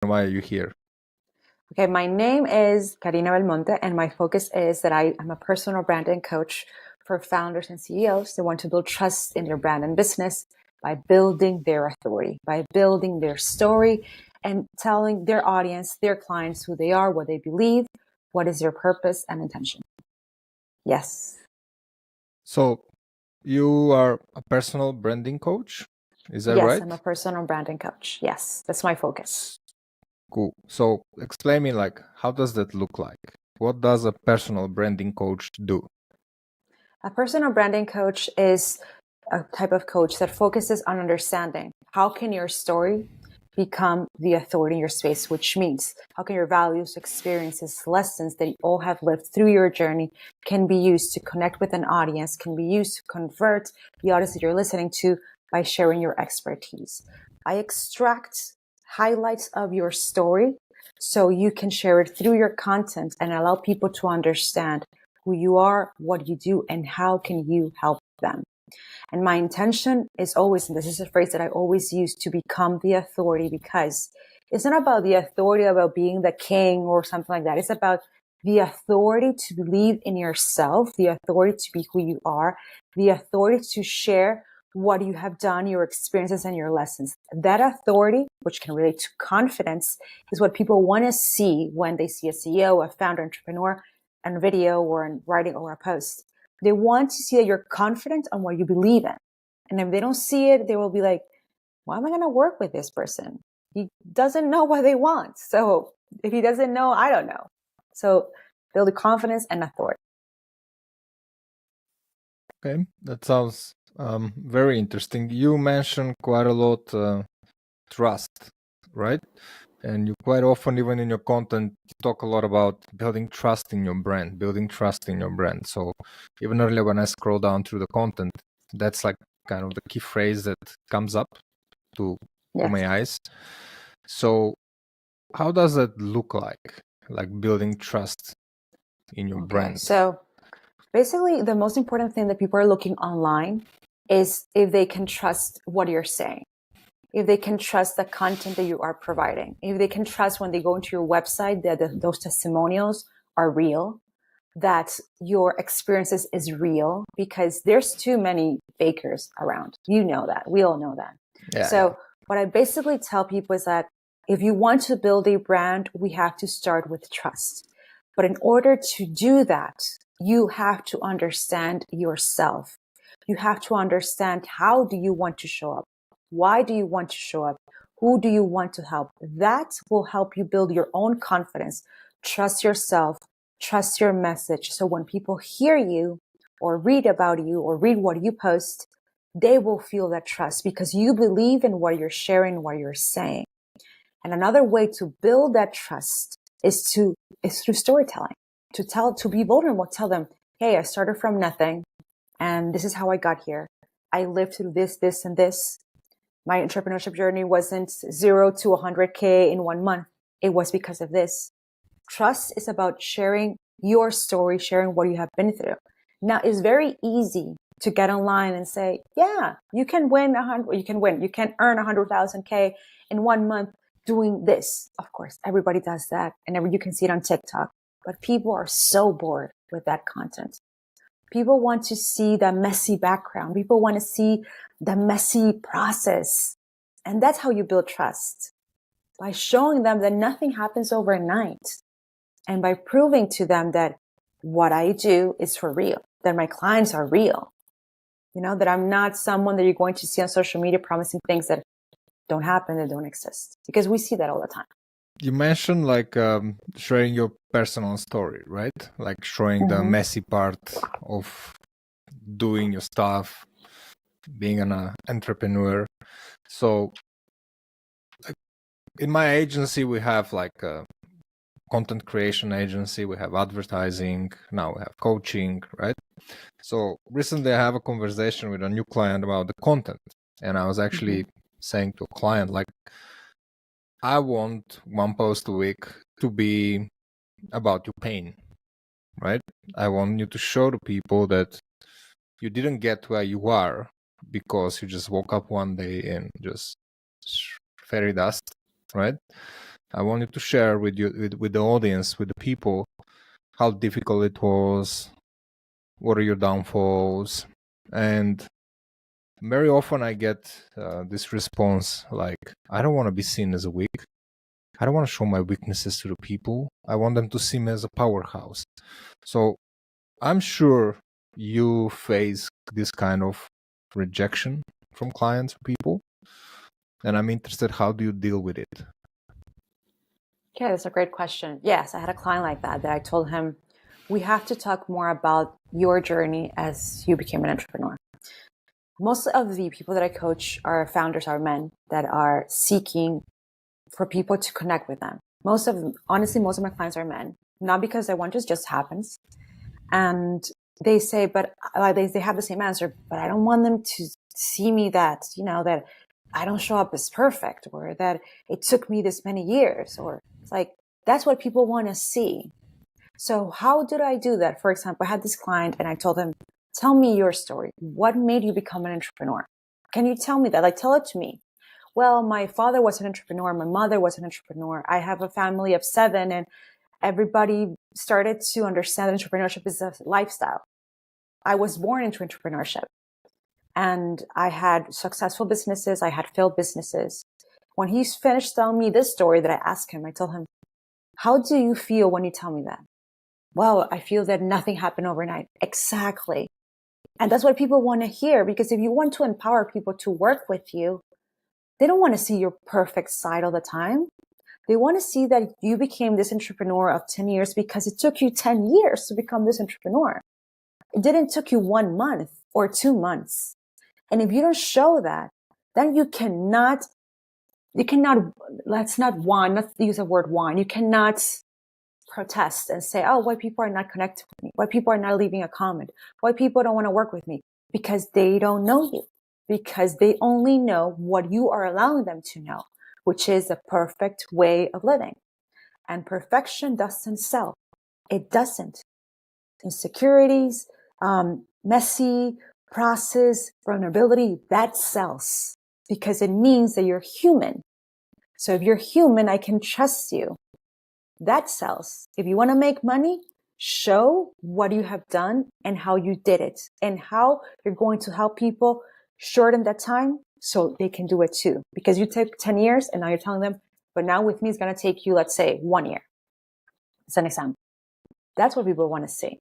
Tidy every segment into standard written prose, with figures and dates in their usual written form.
why are you here? Okay, my name is Carina Belmonte, and my focus is that I am a personal branding coach for founders and CEOs that want to build trust in their brand and business by building their authority, by building their story, and telling their audience, their clients who they are, what they believe, what is their purpose and intention. Yes. So you are a personal branding coach, is that Yes, right? I'm a personal branding coach. Yes, that's my focus. Cool. So explain me, like, how does that look like? What does a personal branding coach do? A personal branding coach is a type of coach that focuses on understanding how can your story become the authority in your space, which means how can your values, experiences, lessons that you all have lived through your journey can be used to connect with an audience, can be used to convert the audience that you're listening to by sharing your expertise. I extract highlights of your story so you can share it through your content and allow people to understand who you are, what you do, and how can you help them. And my intention is always, and this is a phrase that I always use, to become the authority, because it's not about the authority about being the king or something like that. It's about the authority to believe in yourself, the authority to be who you are, the authority to share what you have done, your experiences and your lessons. That authority, which can relate to confidence, is what people want to see when they see a CEO, a founder, entrepreneur, on video or in writing or a post. They want to see that you're confident on what you believe in. And if they don't see it, they will be like, why am I going to work with this person? He doesn't know what they want. So if he doesn't know, I don't know. So build confidence and authority. Okay, that sounds very interesting. You mentioned quite a lot trust, right? And you quite often, even in your content, you talk a lot about building trust in your brand, building trust in your brand. So even earlier when I scroll down through the content, that's like kind of the key phrase that comes up to Yes. my eyes. So how does that look like building trust in your brand? So basically, the most important thing that people are looking online is if they can trust what you're saying, if they can trust the content that you are providing, if they can trust when they go into your website that those testimonials are real, that your experiences is real, because there's too many fakers around. You know that. We all know that. So what I basically tell people is that if you want to build a brand, we have to start with trust. But in order to do that, you have to understand yourself. You have to understand, how do you want to show up? Why do you want to show up? Who do you want to help? That will help you build your own confidence. Trust yourself, trust your message. So when people hear you or read about you or read what you post, they will feel that trust because you believe in what you're sharing, what you're saying. And another way to build that trust is through storytelling, to be vulnerable, tell them, hey, I started from nothing and this is how I got here. I lived through this, this, and this. My entrepreneurship journey wasn't 0 to 100K in 1 month. It was because of this. Trust is about sharing your story, sharing what you have been through. Now, it's very easy to get online and say, yeah, you can earn 100,000K in 1 month doing this. Of course, everybody does that. And you can see it on TikTok, but people are so bored with that content. People want to see the messy background. People want to see the messy process. And that's how you build trust, by showing them that nothing happens overnight. And by proving to them that what I do is for real, that my clients are real, that I'm not someone that you're going to see on social media promising things that don't happen, that don't exist, because we see that all the time. You mentioned sharing your personal story, right? Like showing the messy part of doing your stuff, being an entrepreneur. So in my agency, we have like a content creation agency, we have advertising, now we have coaching, right? So recently I have a conversation with a new client about the content. And I was actually saying to a client, like, I want one post a week to be about your pain, right? I want you to show the people that you didn't get where you are because you just woke up one day and just fairy dust, right? I wanted to share with you, with the audience, with the people, how difficult it was, what are your downfalls, and very often I get this response like, I don't want to be seen as a weak. I don't want to show my weaknesses to the people. I want them to see me as a powerhouse. So I'm sure you face this kind of rejection from clients or people. And I'm interested, how do you deal with it? Okay, that's a great question. Yes, I had a client like that I told him, we have to talk more about your journey as you became an entrepreneur. Most of the people that I coach are founders, are men that are seeking for people to connect with them. Honestly, most of my clients are men, not because they want, just happens. And they say, but they have the same answer, but I don't want them to see me that, that I don't show up as perfect, or that it took me this many years, or it's like, that's what people want to see. So how did I do that? For example, I had this client and I told him, tell me your story. What made you become an entrepreneur? Can you tell me that? Like, tell it to me. Well, my father was an entrepreneur. My mother was an entrepreneur. I have a family of 7, and everybody started to understand that entrepreneurship is a lifestyle. I was born into entrepreneurship, and I had successful businesses. I had failed businesses. When he's finished telling me this story that I asked him, I told him, how do you feel when you tell me that? Well, I feel that nothing happened overnight. Exactly. And that's what people want to hear, because if you want to empower people to work with you, they don't want to see your perfect side all the time. They want to see that you became this entrepreneur of 10 years because it took you 10 years to become this entrepreneur. It didn't take you 1 month or 2 months. And if you don't show that, then you cannot, let's not use the word whine. You cannot protest and say, oh, why people are not connected with me? Why people are not leaving a comment? Why people don't want to work with me? Because they don't know you. Because they only know what you are allowing them to know, which is the perfect way of living. And perfection doesn't sell. It doesn't. Insecurities, messy process, vulnerability, that sells, because it means that you're human. So if you're human, I can trust you. That sells. If you want to make money, show what you have done and how you did it, and how you're going to help people shorten that time so they can do it too. Because you took 10 years and now you're telling them, but now with me, it's going to take you, let's say, 1 year. It's an example. That's what people want to see,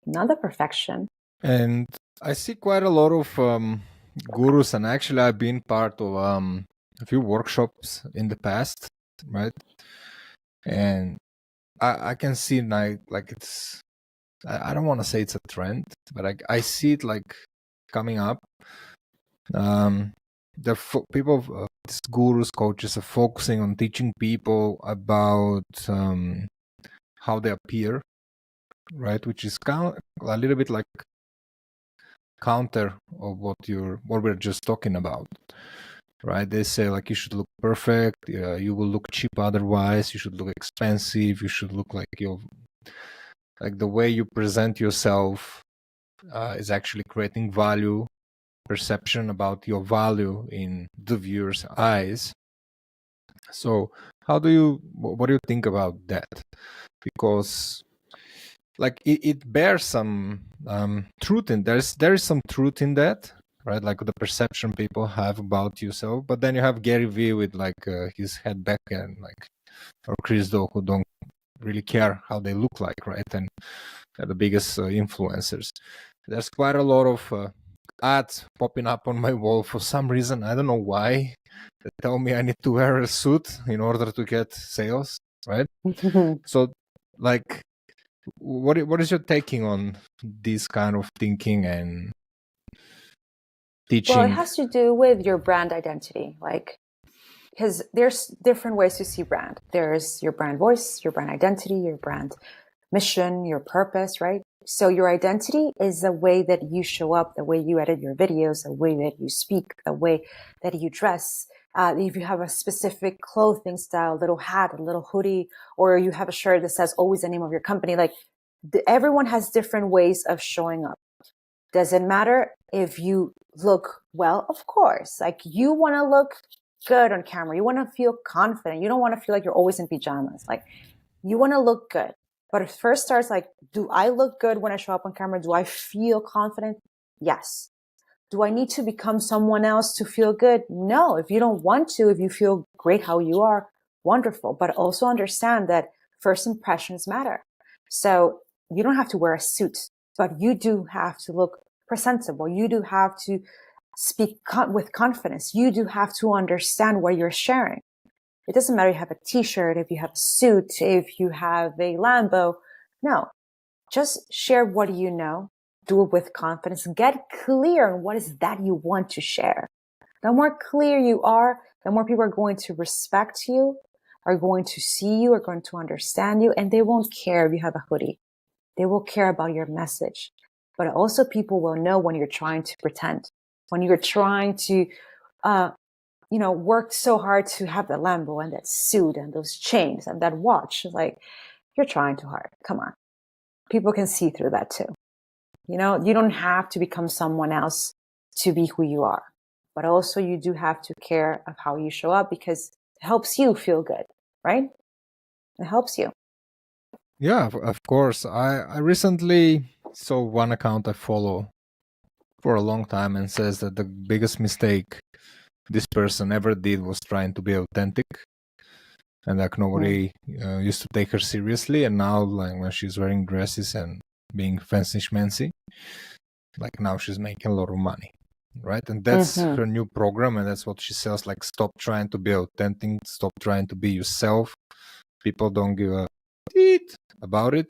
not the perfection. And I see quite a lot of gurus, and actually I've been part of a few workshops in the past, right? And I can see like it's, I don't want to say it's a trend, but I see it like coming up. People, these gurus, coaches are focusing on teaching people about how they appear, right? Which is a little bit like counter of what we're just talking about, right? They say like you should look perfect, you will look cheap otherwise, you should look expensive, you should look like the way you present yourself is actually creating value, perception about your value in the viewer's eyes. So what do you think about that? Because like it bears some truth in there is some truth in that, right? Like the perception people have about yourself. But then you have Gary Vee with like his head back, and like, or Chris Do, who don't really care how they look like, right? And they're the biggest influencers. There's quite a lot of ads popping up on my wall for some reason. I don't know why. They tell me I need to wear a suit in order to get sales, right? So like, what is your taking on this kind of thinking and teaching? Well, it has to do with your brand identity, like, because there's different ways to see brand. There's your brand voice, your brand identity, your brand mission, your purpose, right? So your identity is the way that you show up, the way you edit your videos, the way that you speak, the way that you dress. If you have a specific clothing style, a little hat, a little hoodie, or you have a shirt that says always the name of your company, like everyone has different ways of showing up. Does it matter if you look well? Of course. Like, you want to look good on camera. You want to feel confident. You don't want to feel like you're always in pajamas. Like, you want to look good. But it first starts like, do I look good when I show up on camera? Do I feel confident? Yes. Do I need to become someone else to feel good? No. If you don't want to, if you feel great how you are, wonderful. But also understand that first impressions matter. So you don't have to wear a suit, but you do have to look presentable. You do have to speak with confidence. You do have to understand what you're sharing. It doesn't matter if you have a t-shirt, if you have a suit, if you have a Lambo. No, just share what you know. Do it with confidence. Get clear on what is that you want to share. The more clear you are, the more people are going to respect you, are going to see you, are going to understand you, and they won't care if you have a hoodie. They will care about your message. But also people will know when you're trying to pretend, when you're trying to, work so hard to have that Lambo and that suit and those chains and that watch. Like, you're trying too hard. Come on. People can see through that too. You don't have to become someone else to be who you are. But also you do have to care of how you show up because it helps you feel good, right? It helps you. Yeah, of course. I recently saw one account I follow for a long time and says that the biggest mistake this person ever did was trying to be authentic, and like nobody used to take her seriously. And now, like when she's wearing dresses and being fancy schmancy, like now she's making a lot of money, right? And that's her new program, and that's what she sells. Like, stop trying to be authentic, stop trying to be yourself. People don't give a shit about it.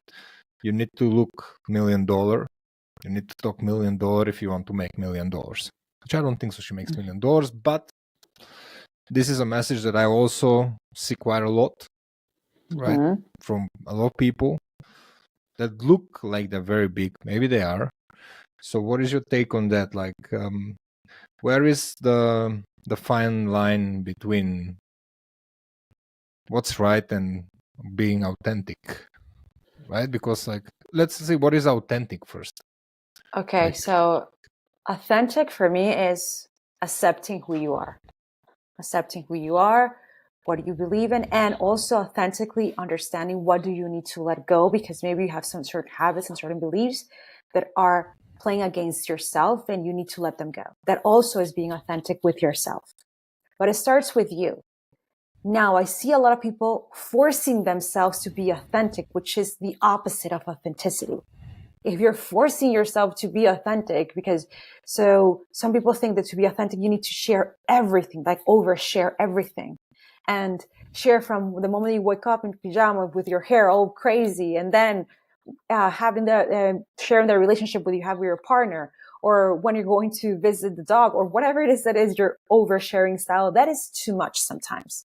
You need to look $1 million. You need to talk $1 million if you want to make $1 million. Which I don't think so she makes $1 million, but this is a message that I also see quite a lot, right? From a lot of people that look like they're very big. Maybe they are. So what is your take on that? Like, where is the fine line between what's right and being authentic, right? Because, like, let's see, what is authentic first? Okay, Like, so authentic for me is accepting who you are. Accepting who you are, what you believe in, and also authentically understanding what do you need to let go, because maybe you have some certain habits and certain beliefs that are playing against yourself and you need to let them go. That also is being authentic with yourself. But it starts with you. Now, I see a lot of people forcing themselves to be authentic, which is the opposite of authenticity. If you're forcing yourself to be authentic, so some people think that to be authentic, you need to share everything, like overshare everything, and share from the moment you wake up in pajama with your hair all crazy, and then having sharing the relationship with you have with your partner, or when you're going to visit the dog, or whatever it is that is your oversharing style. That is too much sometimes.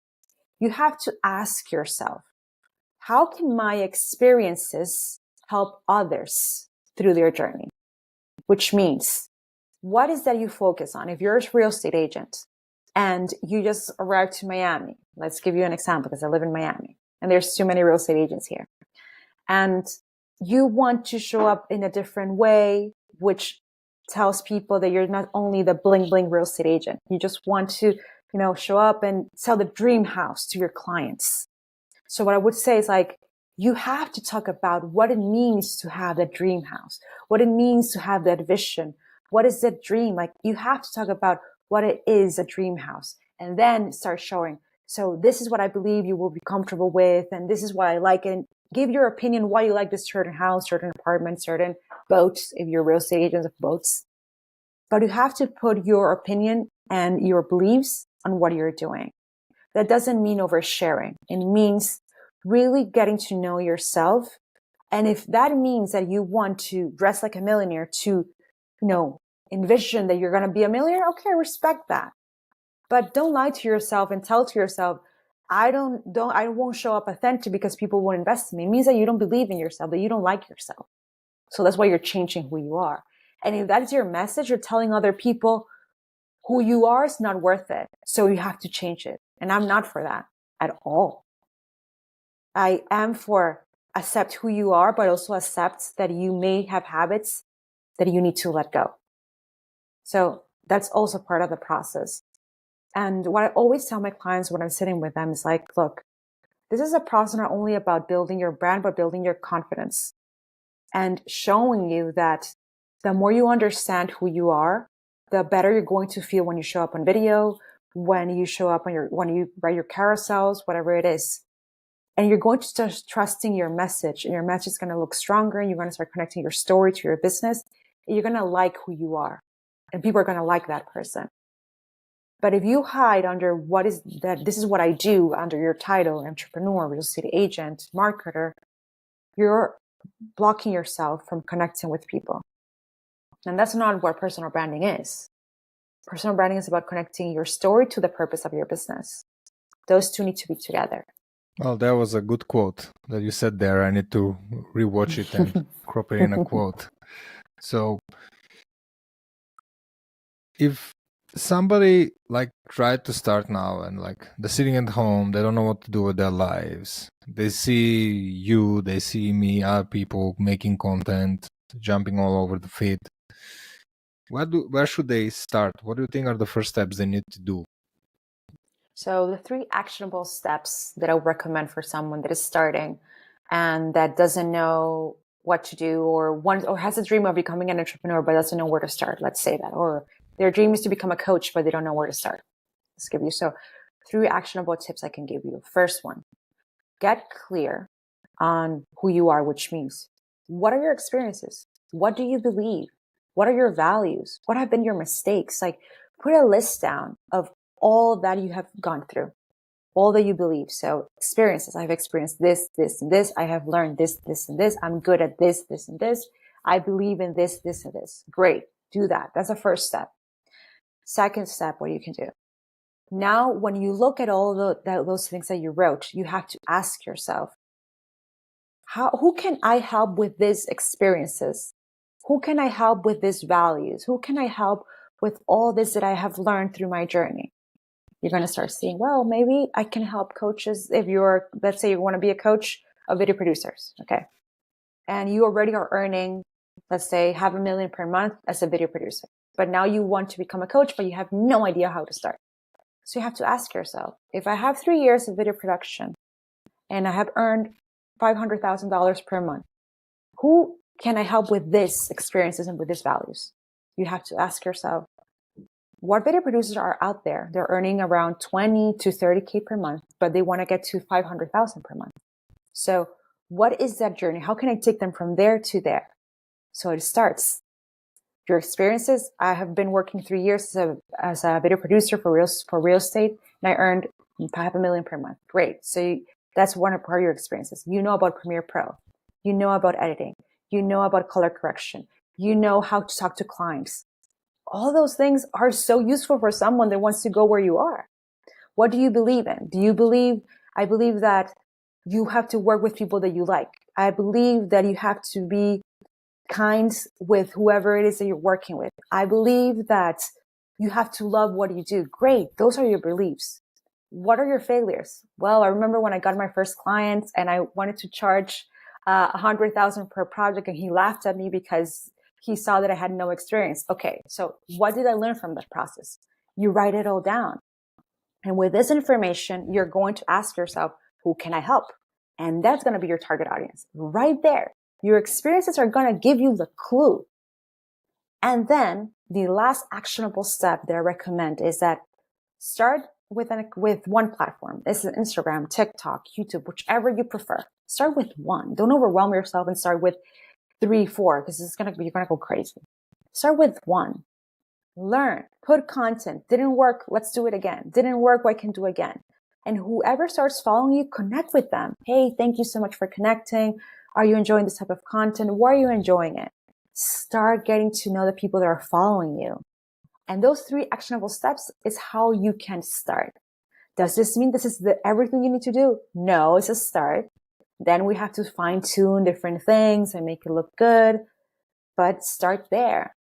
You have to ask yourself, how can my experiences help others through their journey? Which means, what is that you focus on? If you're a real estate agent and you just arrived to Miami, let's give you an example because I live in Miami and there's too many real estate agents here. And you want to show up in a different way, which tells people that you're not only the bling bling real estate agent. You just want to, show up and sell the dream house to your clients. So what I would say is, like, you have to talk about what it means to have that dream house, what it means to have that vision. What is that dream? Like, you have to talk about what it is, a dream house, and then start showing. So this is what I believe you will be comfortable with, and this is why I like it. And give your opinion why you like this certain house, certain apartment, certain boats, if you're real estate agents of boats. But you have to put your opinion and your beliefs on what you're doing. That doesn't mean oversharing. It means really getting to know yourself. And if that means that you want to dress like a millionaire to, envision that you're going to be a millionaire, okay, respect that. But don't lie to yourself and tell to yourself, I won't show up authentic because people won't invest in me. It means that you don't believe in yourself, that you don't like yourself. So that's why you're changing who you are. And if that is your message, you're telling other people who you are is not worth it. So you have to change it. And I'm not for that at all. I am for accept who you are, but also accept that you may have habits that you need to let go. So that's also part of the process. And what I always tell my clients when I'm sitting with them is like, look, this is a process not only about building your brand, but building your confidence and showing you that the more you understand who you are, the better you're going to feel when you show up on video, when you show up when you write your carousels, whatever it is. And you're going to start trusting your message, and your message is going to look stronger, and you're going to start connecting your story to your business. And you're going to like who you are, and people are going to like that person. But if you hide under what is that, this is what I do under your title, entrepreneur, real estate agent, marketer, you're blocking yourself from connecting with people. And that's not what personal branding is. Personal branding is about connecting your story to the purpose of your business. Those two need to be together. Well, that was a good quote that you said there. I need to rewatch it and crop it in a quote. So if somebody like tried to start now and like they're sitting at home, they don't know what to do with their lives. They see you, they see me, other people making content, jumping all over the feed. Where should they start? What do you think are the first steps they need to do? So the 3 actionable steps that I would recommend for someone that is starting and that doesn't know what to do or has a dream of becoming an entrepreneur but doesn't know where to start, let's say that, or their dream is to become a coach but they don't know where to start. Let's give you 3 actionable tips I can give you. First one, get clear on who you are, which means what are your experiences? What do you believe? What are your values? What have been your mistakes? Like, put a list down of all that you have gone through, all that you believe. So experiences, I've experienced this, this, and this. I have learned this, this, and this. I'm good at this, this, and this. I believe in this, this, and this. Great. Do that. That's the first step. Second step, what you can do. Now, when you look at all those things that you wrote, you have to ask yourself, who can I help with these experiences? Who can I help with these values? Who can I help with all this that I have learned through my journey? You're going to start seeing, well, maybe I can help coaches. If let's say you want to be a coach of video producers, okay? And you already are earning, let's say, $500,000 per month as a video producer. But now you want to become a coach, but you have no idea how to start. So you have to ask yourself, if I have 3 years of video production and I have earned $500,000 per month, who can I help with these experiences and with these values? You have to ask yourself, what video producers are out there? They're earning around 20 to 30K per month, but they want to get to 500,000 per month. So what is that journey? How can I take them from there to there? So it starts. Your experiences. I have been working 3 years as a video producer for real estate, and I earned $500,000 per month. Great. So that's one part of your experiences. You know about Premiere Pro. You know about editing. You know about color correction. You know how to talk to clients. All those things are so useful for someone that wants to go where you are. What do you believe in? I believe that you have to work with people that you like. I believe that you have to be kind with whoever it is that you're working with. I believe that you have to love what you do. Great. Those are your beliefs. What are your failures? Well, I remember when I got my first client and I wanted to charge $100,000 per project, and he laughed at me because he saw that I had no experience. Okay, so what did I learn from that process? You write it all down. And with this information, you're going to ask yourself, who can I help? And that's going to be your target audience right there. Your experiences are going to give you the clue. And then the last actionable step that I recommend is that start with one platform. This is Instagram, TikTok, YouTube, whichever you prefer. Start with one. Don't overwhelm yourself and start with 3, 4, because you're going to go crazy. Start with one. Learn, put content. Didn't work, let's do it again. Didn't work, what can do again? And whoever starts following you, connect with them. Hey, thank you so much for connecting. Are you enjoying this type of content? Why are you enjoying it? Start getting to know the people that are following you. And those 3 actionable steps is how you can start. Does this mean this is everything you need to do? No, it's a start. Then we have to fine tune different things and make it look good, but start there.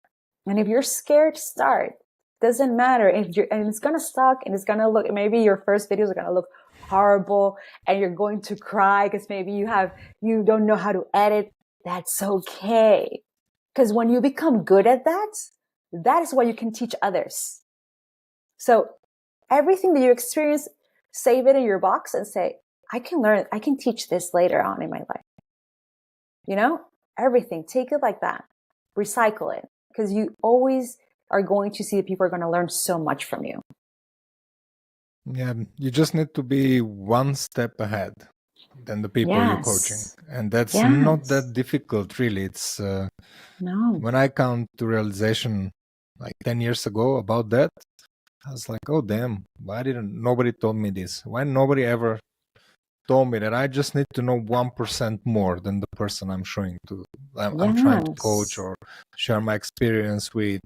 And if you're scared, start. Doesn't matter and it's going to suck and it's going to look, maybe your first videos are going to look horrible and you're going to cry because maybe you don't know how to edit. That's okay. Because when you become good at that is what you can teach others. So everything that you experience, save it in your box and say, I can teach this later on in my life. Everything, take it like that, recycle it, because you always are going to see that people are going to learn so much from you. Yeah, you just need to be one step ahead than the people you're coaching. And that's not that difficult, really. It's no. When I come to realization like 10 years ago about that, I was like, oh, damn, why didn't nobody told me this? Why nobody ever told me that I just need to know 1% more than the person I'm showing to, I'm trying to coach or share my experience with.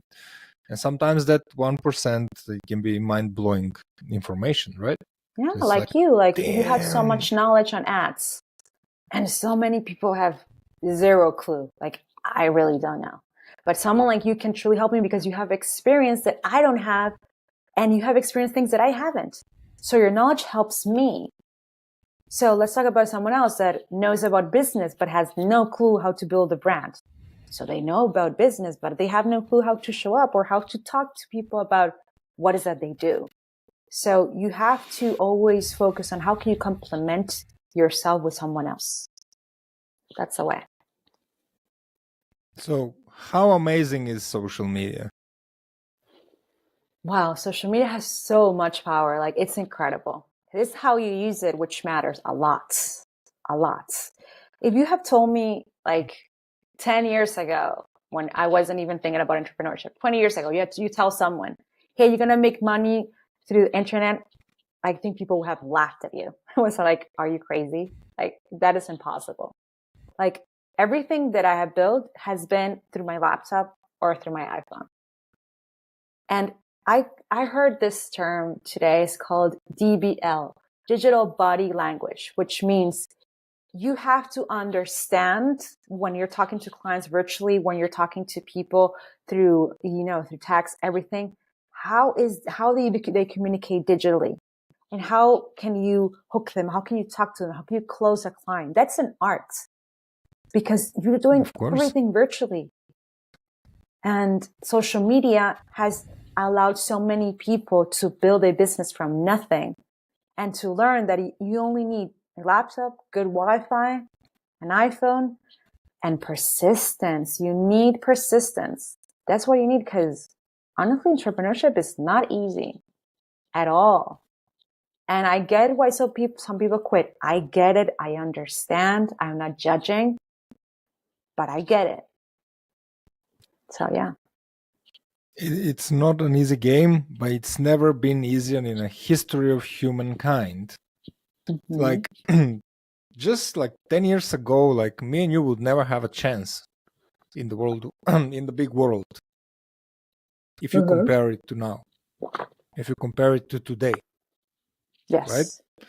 And sometimes that 1% can be mind-blowing information, right? Yeah, It's like you have so much knowledge on ads, and so many people have zero clue. Like, I really don't know. But someone like you can truly help me because you have experience that I don't have, and you have experienced things that I haven't. So your knowledge helps me. So let's talk about someone else that knows about business but has no clue how to build a brand. So they know about business, but they have no clue how to show up or how to talk to people about what is that they do. So you have to always focus on how can you complement yourself with someone else. That's the way. So how amazing is social media? Wow, social media has so much power. Like, it's incredible. It's how you use it, which matters a lot. A lot. If you have told me like 10 years ago, when I wasn't even thinking about entrepreneurship, 20 years ago, you tell someone, hey, you're going to make money through the internet, I think people would have laughed at you. It was like, are you crazy? Like, that is impossible. Like, everything that I have built has been through my laptop or through my iPhone. And I heard this term today. It's called DBL, digital body language, which means you have to understand when you're talking to clients virtually, when you're talking to people through text, everything, how they communicate digitally, and how can you hook them? How can you talk to them? How can you close a client? That's an art, because you're doing everything virtually. And social media has allowed so many people to build a business from nothing, and to learn that you only need a laptop, good Wi-Fi, an iPhone, and persistence. You need persistence. That's what you need, because honestly, entrepreneurship is not easy at all. And I get why some people quit. I get it. I understand. I'm not judging, but I get it. So yeah. It's not an easy game, but it's never been easier in the history of humankind. Mm-hmm. Like, just like 10 years ago, like me and you would never have a chance in the world, in the big world, if you compare it to now, if you compare it to today. Yes. Right?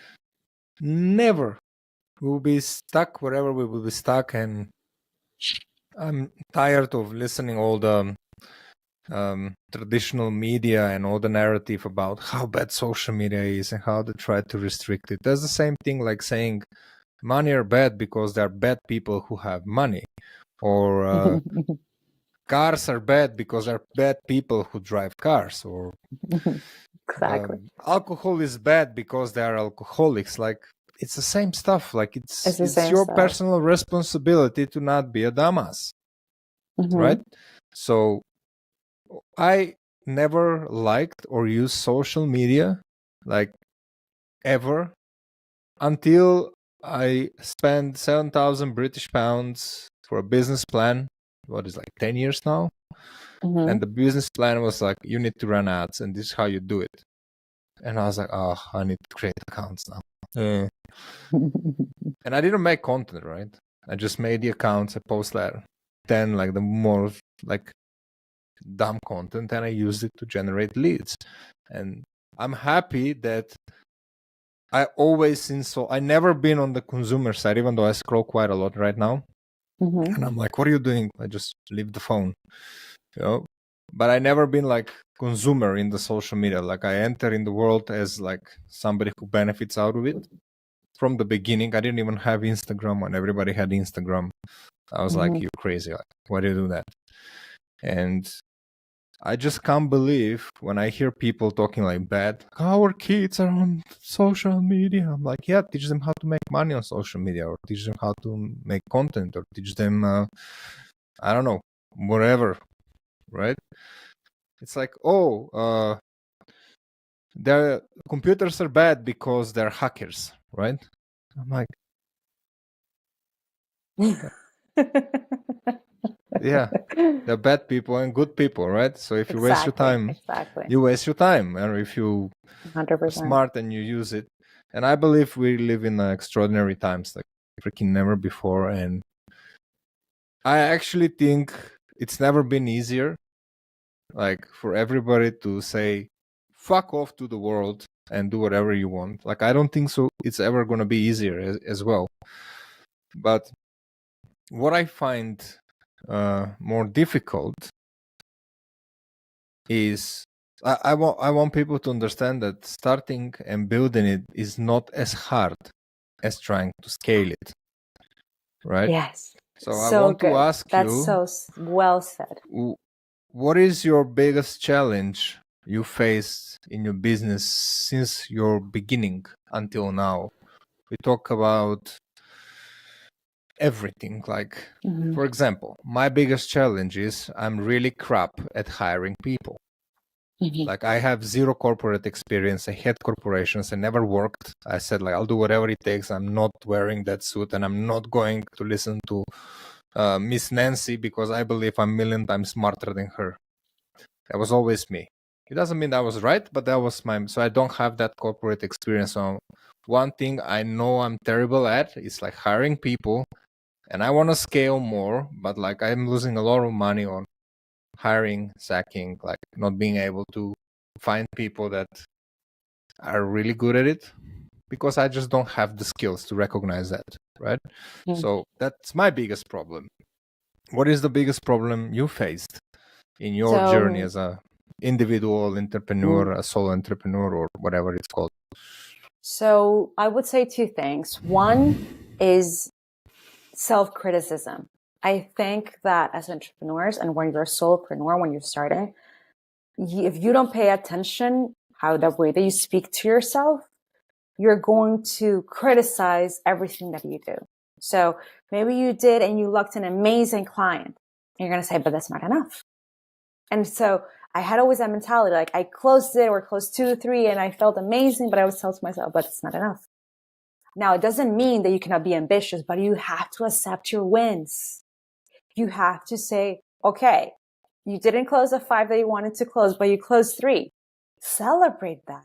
Never. We will be stuck wherever we will be stuck, and I'm tired of listening all the traditional media and all the narrative about how bad social media is and how they try to restrict it. That's the same thing like saying money are bad because there are bad people who have money, or cars are bad because there are bad people who drive cars, or exactly. Alcohol is bad because they are alcoholics. Like, it's the same stuff. Like, it's your stuff. Personal responsibility to not be a dumbass, right? So I never liked or used social media, like, ever, until I spent 7,000 British pounds for a business plan. What is, like, 10 years now? And the business plan was like, you need to run ads, and this is how you do it. And I was like, oh, I need to create accounts now. And I didn't make content, right? I just made the accounts, I post later. Then, like, the more like dumb content, and I used it to generate leads. And I'm happy that I never been on the consumer side, even though I scroll quite a lot right now. And I'm like, what are you doing? I just leave the phone, but I never been like consumer in the social media. Like, I enter in the world as like somebody who benefits out of it. From the beginning, I didn't even have Instagram when everybody had Instagram. I was like, you're crazy. Like, why do you do that? And I just can't believe when I hear people talking like bad, our kids are on social media. I'm like, yeah, teach them how to make money on social media, or teach them how to make content, or teach them, I don't know, whatever, right? It's like, their computers are bad because they're hackers, right? I'm like, yeah, they're bad people and good people, right? So if you waste your time, exactly. you waste your time. And if you 100%. are smart and you use it, and I believe we live in extraordinary times, like freaking never before. And I actually think it's never been easier, like for everybody to say, fuck off to the world and do whatever you want. Like, I don't think so. It's ever going to be easier as well. But what I find more difficult is I want people to understand that starting and building it is not as hard as trying to scale it, right? Yes. So I want to ask That's you, so well said. What is your biggest challenge you faced in your business since your beginning until now? We talk about everything. Like, for example, my biggest challenge is I'm really crap at hiring people. Like, I have zero corporate experience. I had corporations. I never worked. I said, like, I'll do whatever it takes. I'm not wearing that suit, and I'm not going to listen to Miss Nancy because I believe I'm a million times smarter than her. That was always me. It doesn't mean that was right, but that was so I don't have that corporate experience. So one thing I know I'm terrible at is like hiring people, and I want to scale more, but like I'm losing a lot of money on hiring, sacking, like not being able to find people that are really good at it because I just don't have the skills to recognize that, right? So that's my biggest problem. What is the biggest problem you faced in your journey as a individual entrepreneur, a solo entrepreneur, or whatever it's called? So I would say two things. One is self-criticism. I think that as entrepreneurs, and when you're a solopreneur, when you're starting, if you don't pay attention how the way that you speak to yourself, you're going to criticize everything that you do. So maybe you did and you lucked an amazing client. And you're going to say, but that's not enough. And so I had always that mentality, like I closed it or closed 2, 3, and I felt amazing, but I always tell to myself, but it's not enough. Now, it doesn't mean that you cannot be ambitious, but you have to accept your wins. You have to say, okay, you didn't close the 5 that you wanted to close, but you closed 3. Celebrate that.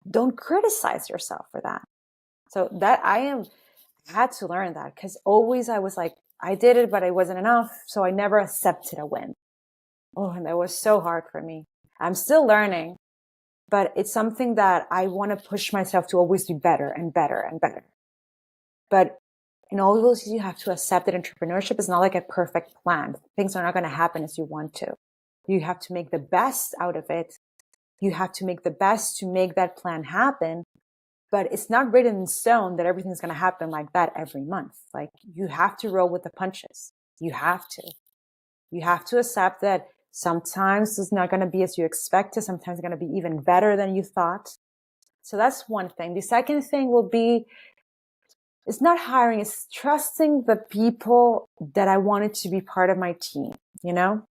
Don't criticize yourself for that. So that I had to learn that because always I was like, I did it, but it wasn't enough. So I never accepted a win. Oh, and that was so hard for me. I'm still learning, but it's something that I want to push myself to always do better and better and better. But in all those, you have to accept that entrepreneurship is not like a perfect plan. Things are not going to happen as you want to. You have to make the best out of it. You have to make the best to make that plan happen. But it's not written in stone that everything's going to happen like that every month. Like you have to roll with the punches. You have to. You have to accept that sometimes it's not going to be as you expected. Sometimes it's going to be even better than you thought. So that's one thing. The second thing will be, it's not hiring, it's trusting the people that I wanted to be part of my team, you know?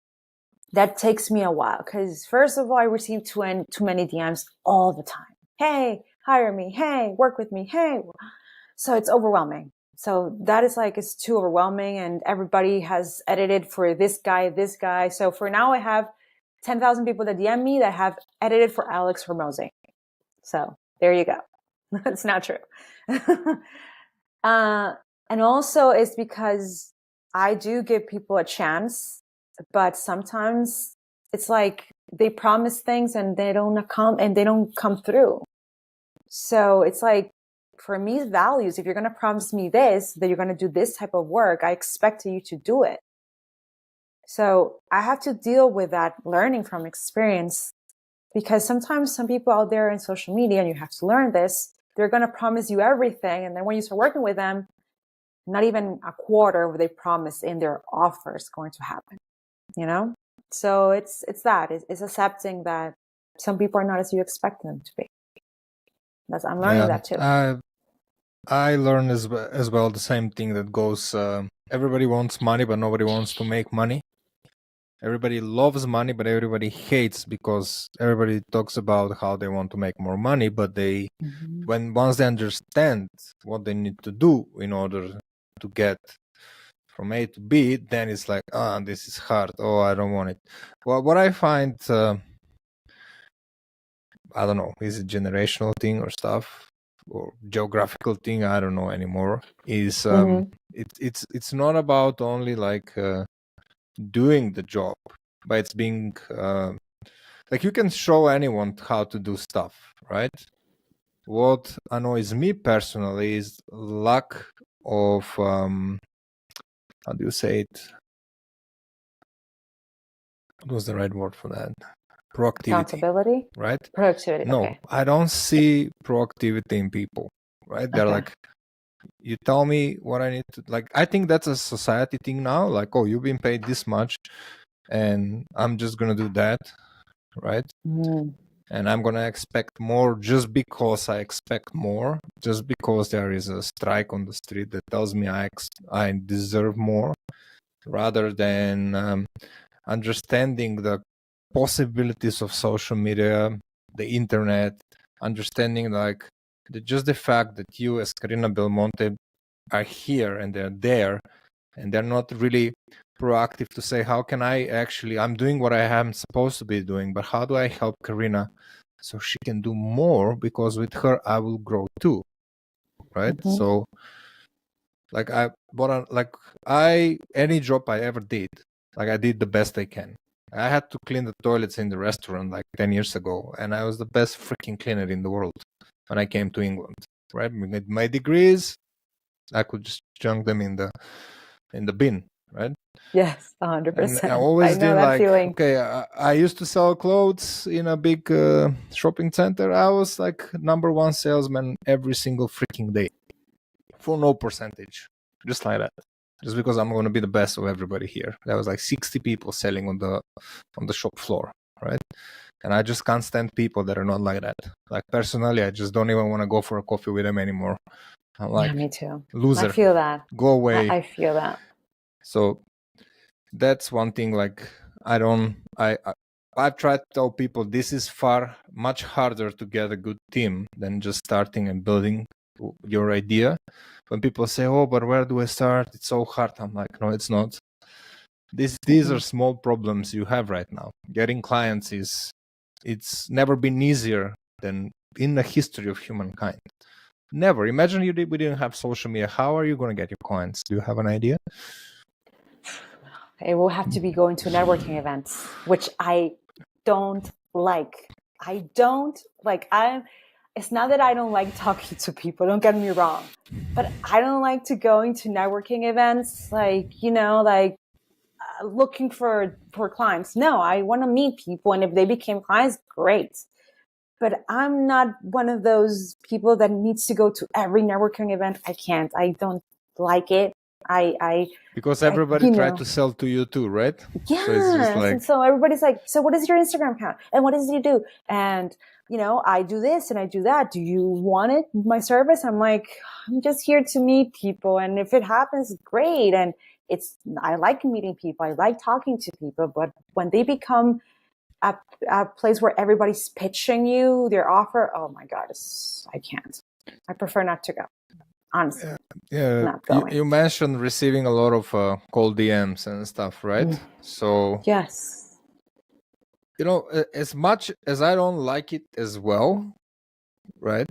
That takes me a while because first of all, I receive too many DMs all the time. Hey, hire me. Hey, work with me. Hey. So it's overwhelming. So that is like, it's too overwhelming and everybody has edited for this guy. So for now I have 10,000 people that DM me that have edited for Alex Hormozy. So there you go. That's not true. And also it's because I do give people a chance, but sometimes it's like they promise things and they don't come through. So it's like, for me, values, if you're going to promise me this, that you're going to do this type of work, I expect you to do it. So I have to deal with that learning from experience because sometimes some people out there in social media, and you have to learn this, they're going to promise you everything. And then when you start working with them, not even a quarter of what they promised in their offer is going to happen, you know? So it's it's accepting that some people are not as you expect them to be. I'm learning that too. I learn as well the same thing that goes. Everybody wants money, but nobody wants to make money. Everybody loves money, but everybody hates because everybody talks about how they want to make more money, but they, once they understand what they need to do in order to get from A to B, then it's like, this is hard. Oh, I don't want it. Well, what I find, I don't know, is it generational thing or stuff or geographical thing? I don't know anymore. Is it's not about only like doing the job, but it's being like you can show anyone how to do stuff, right? What annoys me personally is lack of how do you say it? What was the right word for that? Proactivity. Accountability, right? productivity. No, okay. I don't see proactivity in people, right? They're like, you tell me what I need to, like, I think that's a society thing now. Like, oh, you've been paid this much and I'm just going to do that, right? And I'm going to expect more just because I expect more, just because there is a strike on the street that tells me I deserve more, rather than understanding the possibilities of social media, the internet, understanding like just the fact that you as Carina Belmonte are here and they're there and they're not really proactive to say, how can I actually, I'm doing what I am supposed to be doing, but how do I help Carina so she can do more, because with her I will grow too, right? So like any job I ever did, like I did the best I can. I had to clean the toilets in the restaurant like 10 years ago, and I was the best freaking cleaner in the world when I came to England, right? With my degrees, I could just junk them in the bin, right? Yes, 100%. And I always know did that like, feeling. okay, I used to sell clothes in a big shopping center. I was like number one salesman every single freaking day for no percentage, just like that. Just because I'm going to be the best of everybody here. There was like 60 people selling on the shop floor, right? And I just can't stand people that are not like that. Like personally, I just don't even want to go for a coffee with them anymore. I'm like, me too. Loser. I feel that. Go away. I feel that. So that's one thing. Like I've tried to tell people this is much harder to get a good team than just starting and building your idea. When people say, oh, but where do I start? It's so hard. I'm like, no, it's not. These are small problems you have right now. Getting clients it's never been easier than in the history of humankind. Never. Imagine we didn't have social media. How are you going to get your clients? Do you have an idea? It will have to be going to networking events, which I don't like. It's not that I don't like talking to people, don't get me wrong, but I don't like to go into networking events, looking for clients. No, I want to meet people, and if they became clients, great. But I'm not one of those people that needs to go to every networking event. I can't. I don't like it. Because everybody tried to sell to you too, right? Yeah. So it's just like, and so everybody's like, so what is your Instagram account? And what does it do? And, I do this and I do that. Do you want it, my service? I'm like, I'm just here to meet people. And if it happens, great. And I like meeting people. I like talking to people. But when they become a place where everybody's pitching you their offer, oh my God, I can't. I prefer not to go. Honestly. Yeah, you mentioned receiving a lot of cold DMs and stuff, right? So yes, as much as I don't like it as well, right?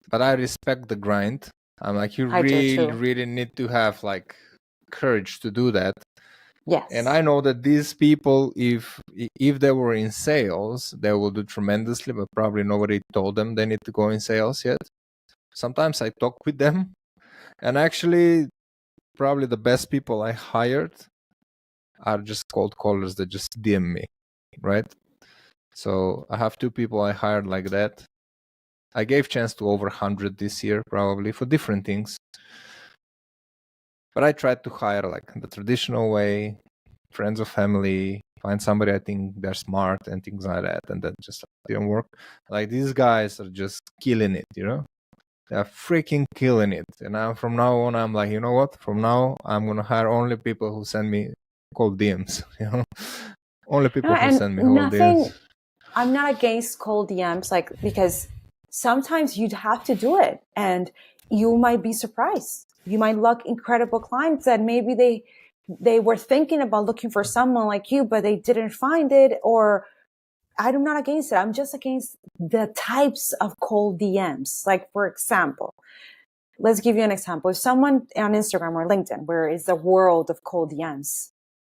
But I respect the grind. I'm like, you really need to have like courage to do that. Yes. And I know that these people, if they were in sales, they will do tremendously, but probably nobody told them they need to go in sales yet. Sometimes I talk with them, and actually probably the best people I hired are just cold callers that just DM me, right? So I have 2 people I hired like that. I gave chance to over 100 this year, probably for different things. But I tried to hire like the traditional way, friends of family, find somebody I think they're smart and things like that, and that just didn't work. Like these guys are just killing it, you know. They're freaking killing it. And from now on, I'm like, you know what? From now, I'm gonna hire only people who send me cold DMs. You know, only people who And send me cold nothing, DMs. I'm not against cold DMs, like, because sometimes you'd have to do it and you might be surprised. You might luck incredible clients that maybe they were thinking about looking for someone like you, but they didn't find it. Or I'm not against it. I'm just against the types of cold DMs. Like, for example, let's give you an example. If someone on Instagram or LinkedIn, where it's a world of cold DMs,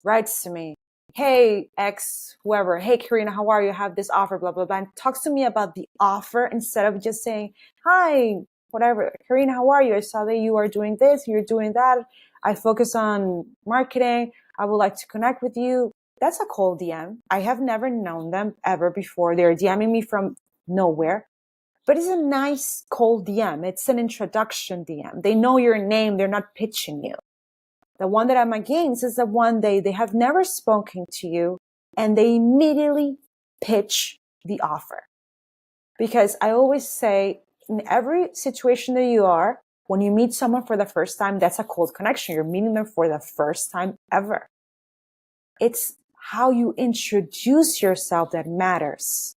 writes to me, hey, X, whoever, hey, Carina, how are you? I have this offer, blah, blah, blah, and talks to me about the offer instead of just saying, hi, whatever, Carina, how are you? I saw that you are doing this, you're doing that. I focus on marketing. I would like to connect with you. That's a cold DM. I have never known them ever before. They're DMing me from nowhere. But it's a nice cold DM. It's an introduction DM. They know your name. They're not pitching you. The one that I'm against is the one they have never spoken to you and they immediately pitch the offer. Because I always say, in every situation that you are, when you meet someone for the first time, that's a cold connection. You're meeting them for the first time ever. It's how you introduce yourself that matters.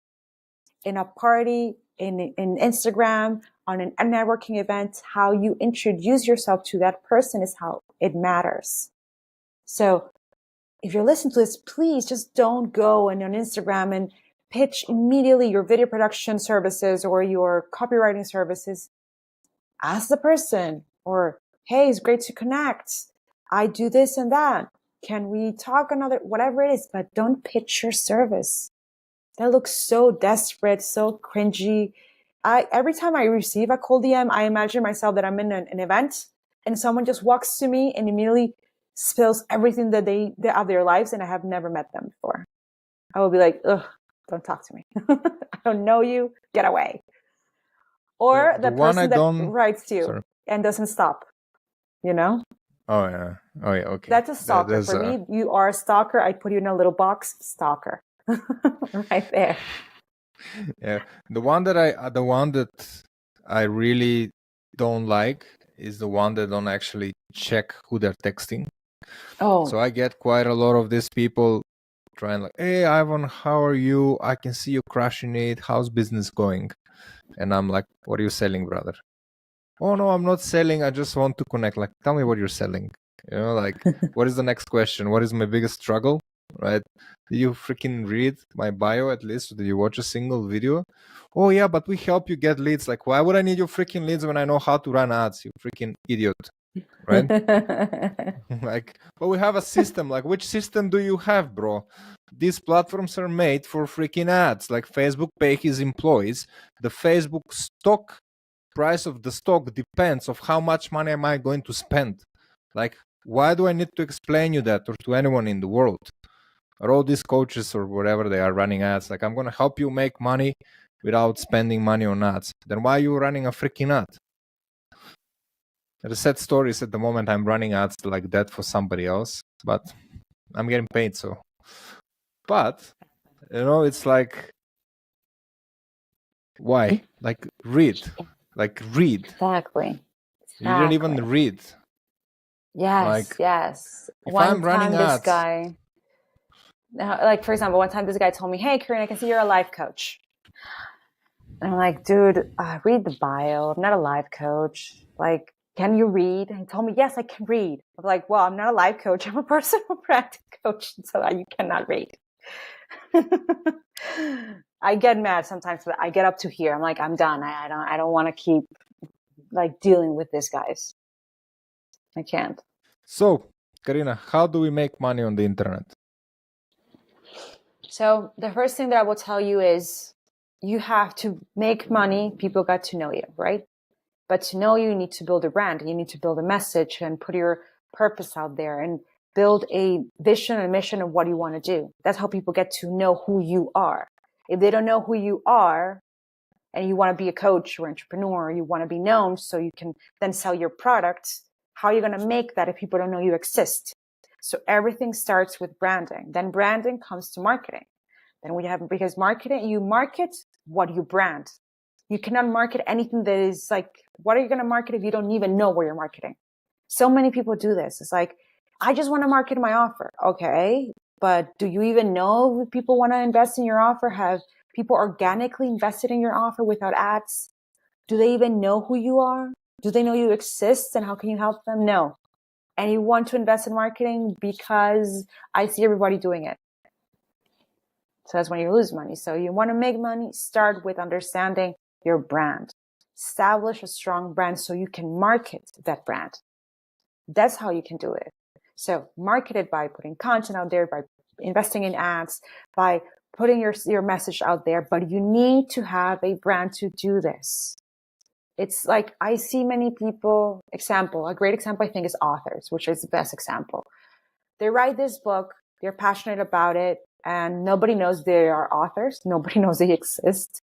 In a party, in Instagram, on a networking event, how you introduce yourself to that person is how it matters. So if you're listening to this, please just don't go on Instagram and pitch immediately your video production services or your copywriting services. Ask the person, or, hey, it's great to connect. I do this and that. Can we talk another, whatever it is, but don't pitch your service. That looks so desperate, so cringy. Every time I receive a cold DM, I imagine myself that I'm in an event and someone just walks to me and immediately spills everything that they of their lives, and I have never met them before. I will be like, ugh, don't talk to me. I don't know you. Get away. Or the person that writes to you and doesn't stop, you know? Oh yeah. Okay. That's a stalker. For me, you are a stalker. I put you in a little box, stalker. Right there. Yeah. The one that I really don't like is the one that don't actually check who they're texting. Oh. So I get quite a lot of these people trying like, hey Ivan, how are you? I can see you crushing it. How's business going? And I'm like, what are you selling, brother? Oh no, I'm not selling. I just want to connect. Like, tell me what you're selling. You know, like, what is the next question? What is my biggest struggle? Right? Did you freaking read my bio at least? Or did you watch a single video? Oh yeah, but we help you get leads. Like, why would I need your freaking leads when I know how to run ads? You freaking idiot. Right? Like, but we have a system. Like, which system do you have, bro? These platforms are made for freaking ads. Like, Facebook pay his employees. The Facebook stock price of the stock depends of how much money am I going to spend. Like, why do I need to explain you that, or to anyone in the world? Or all these coaches or whatever they are running ads, like, I'm going to help you make money without spending money on ads. Then why are you running a freaking ad? The sad story is at the moment I'm running ads like that for somebody else, but I'm getting paid, so. But, you know, it's like, why? Like, read. Like, read. Exactly. You didn't even read. Yes, like, yes. If One I'm running time ads, this guy, like, for example, one time this guy told me, hey, Carin, I can see you're a life coach. And I'm like, dude, read the bio. I'm not a life coach. Like, can you read? And he told me, yes, I can read. I'm like, well, I'm not a life coach. I'm a personal practice coach, so you cannot read. I get mad sometimes, but I get up to here. I'm like, I'm done. I don't want to keep like dealing with these guys. I can't. So, Carina, how do we make money on the internet? So the first thing that I will tell you is you have to make money. People got to know you, right? But to know you, you need to build a brand. You need to build a message and put your purpose out there and build a vision and mission of what you want to do. That's how people get to know who you are. If they don't know who you are and you want to be a coach or entrepreneur, you want to be known so you can then sell your product, how are you going to make that if people don't know you exist? So everything starts with branding. Then branding comes to marketing. Then we have, because marketing, you market what you brand. You cannot market anything that is like, what are you going to market if you don't even know where you're marketing? So many people do this. It's like, I just want to market my offer. Okay. But do you even know if people want to invest in your offer? Have people organically invested in your offer without ads? Do they even know who you are? Do they know you exist and how can you help them? No. And you want to invest in marketing because I see everybody doing it. So that's when you lose money. So you want to make money, start with understanding your brand. Establish a strong brand so you can market that brand. That's how you can do it. So market it by putting content out there, by investing in ads, by putting your message out there. But you need to have a brand to do this. It's like, I see many people, a great example, I think, is authors, which is the best example. They write this book, they're passionate about it, and nobody knows they are authors. Nobody knows they exist.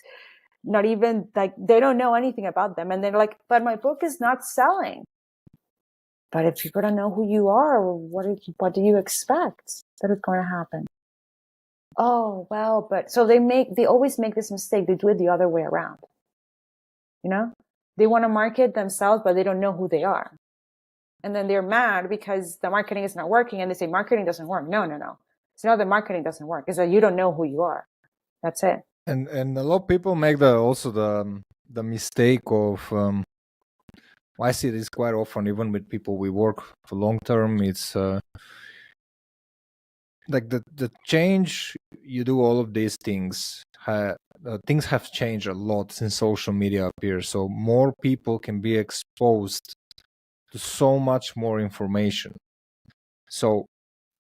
Not even, like, they don't know anything about them. And they're like, but my book is not selling. But if people don't know who you are, what do you expect that is going to happen? Oh, well, but so they always make this mistake. They do it the other way around. You know, they want to market themselves, but they don't know who they are. And then they're mad because the marketing is not working. And they say, marketing doesn't work. No. It's not that marketing doesn't work. It's that you don't know who you are. That's it. And a lot of people make the mistake of I see this quite often, even with people we work for long term. It's like the change you do all of these things. Things have changed a lot since social media appeared. So more people can be exposed to so much more information. So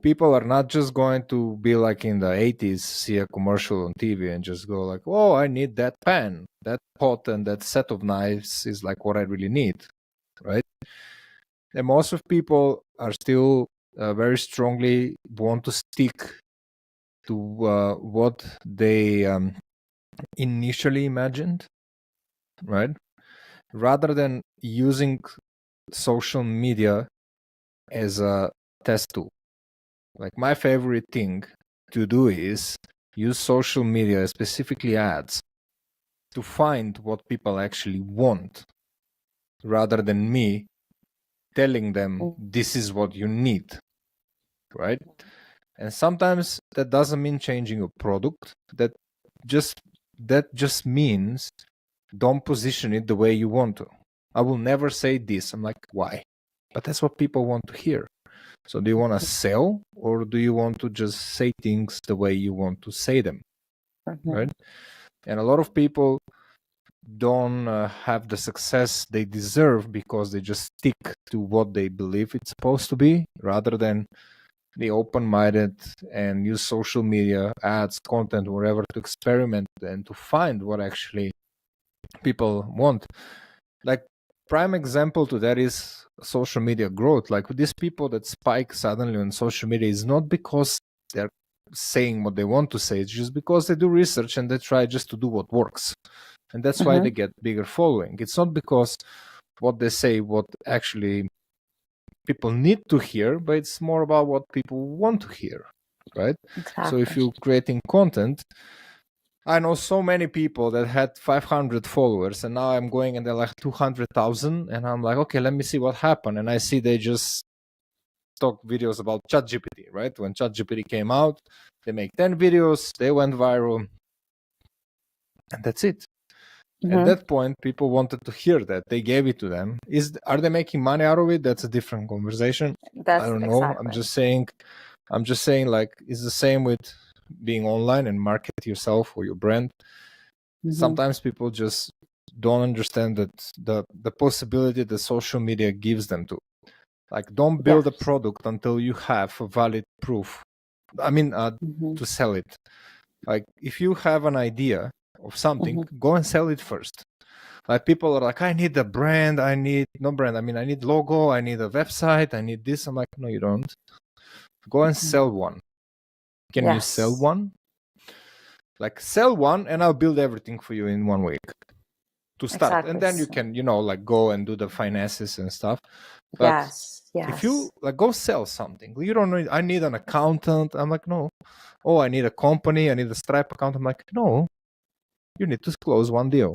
people are not just going to be like in the 80s, see a commercial on TV and just go like, oh, I need that pan, that pot, and that set of knives is like what I really need, right? And most of people are still very strongly want to stick to what they initially imagined, right? Rather than using social media as a test tool. Like, my favorite thing to do is use social media, specifically ads, to find what people actually want, rather than me telling them this is what you need, right? And sometimes that doesn't mean changing a product. That just means don't position it the way you want to. I will never say this. I'm like, why? But that's what people want to hear. So do you want to sell, or do you want to just say things the way you want to say them? Right? And a lot of people don't have the success they deserve because they just stick to what they believe it's supposed to be, rather than be open-minded and use social media, ads, content, whatever, to experiment and to find what actually people want. Like, prime example to that is social media growth. Like, with these people that spike suddenly on social media is not because they're saying what they want to say. It's just because they do research and they try just to do what works. And that's why they get bigger following. It's not because what they say, what actually people need to hear, but it's more about what people want to hear, right? Exactly. So if you're creating content, I know so many people that had 500 followers, and now I'm going and they're like 200,000, and I'm like, okay, let me see what happened. And I see they just talk videos about ChatGPT, right? When ChatGPT came out, they make 10 videos, they went viral, and that's it. At that point, people wanted to hear that. They gave it to them. Are they making money out of it? That's a different conversation. I don't know. Exactly. I'm just saying, like, it's the same with being online and market yourself or your brand. Sometimes people just don't understand that the possibility that social media gives them to. Like, don't build a product until you have a valid proof. I mean, to sell it. Like, if you have an idea of something, go and sell it first. Like, people are like, I need a brand, I need logo, I need a website, I need this. I'm like, no, you don't. Go and sell one. Can you sell one? Like, sell one and I'll build everything for you in 1 week to start. And then you can, like, go and do the finances and stuff. But If you Yes. like go sell something, you don't know, I need an accountant. I'm like, no. Oh, I need a company, I need a Stripe account. I'm like, no, you need to close one deal.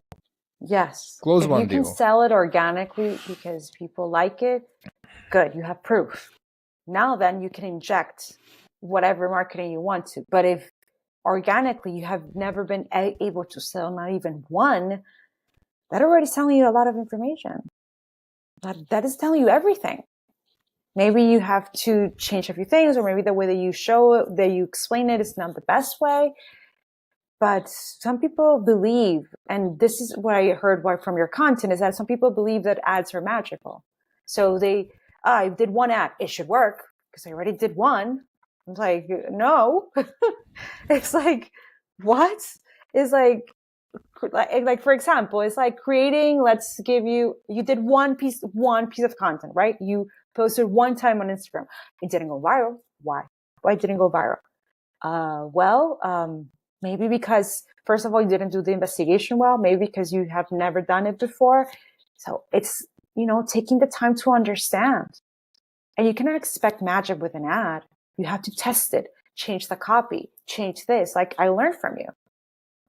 Yes. Close If you one can deal. sell it organically because people like it, good, you have proof. Now then you can inject whatever marketing you want to. But if organically you have never been able to sell not even one, that already is telling you a lot of information. That is telling you everything. Maybe you have to change a few things, or maybe the way that you show it, that you explain it is not the best way. But some people believe, and this is what I heard from your content, is that some people believe that ads are magical. So I did one ad, it should work because I already did one. I'm like, no. It's like, what? It's like for example, it's like creating, let's give you did one piece of content, right? You posted one time on Instagram. It didn't go viral. Why didn't it go viral? Maybe because first of all, you didn't do the investigation well, maybe because you have never done it before. So it's, taking the time to understand. And you cannot expect magic with an ad. You have to test it, change the copy, change this. Like I learned from you.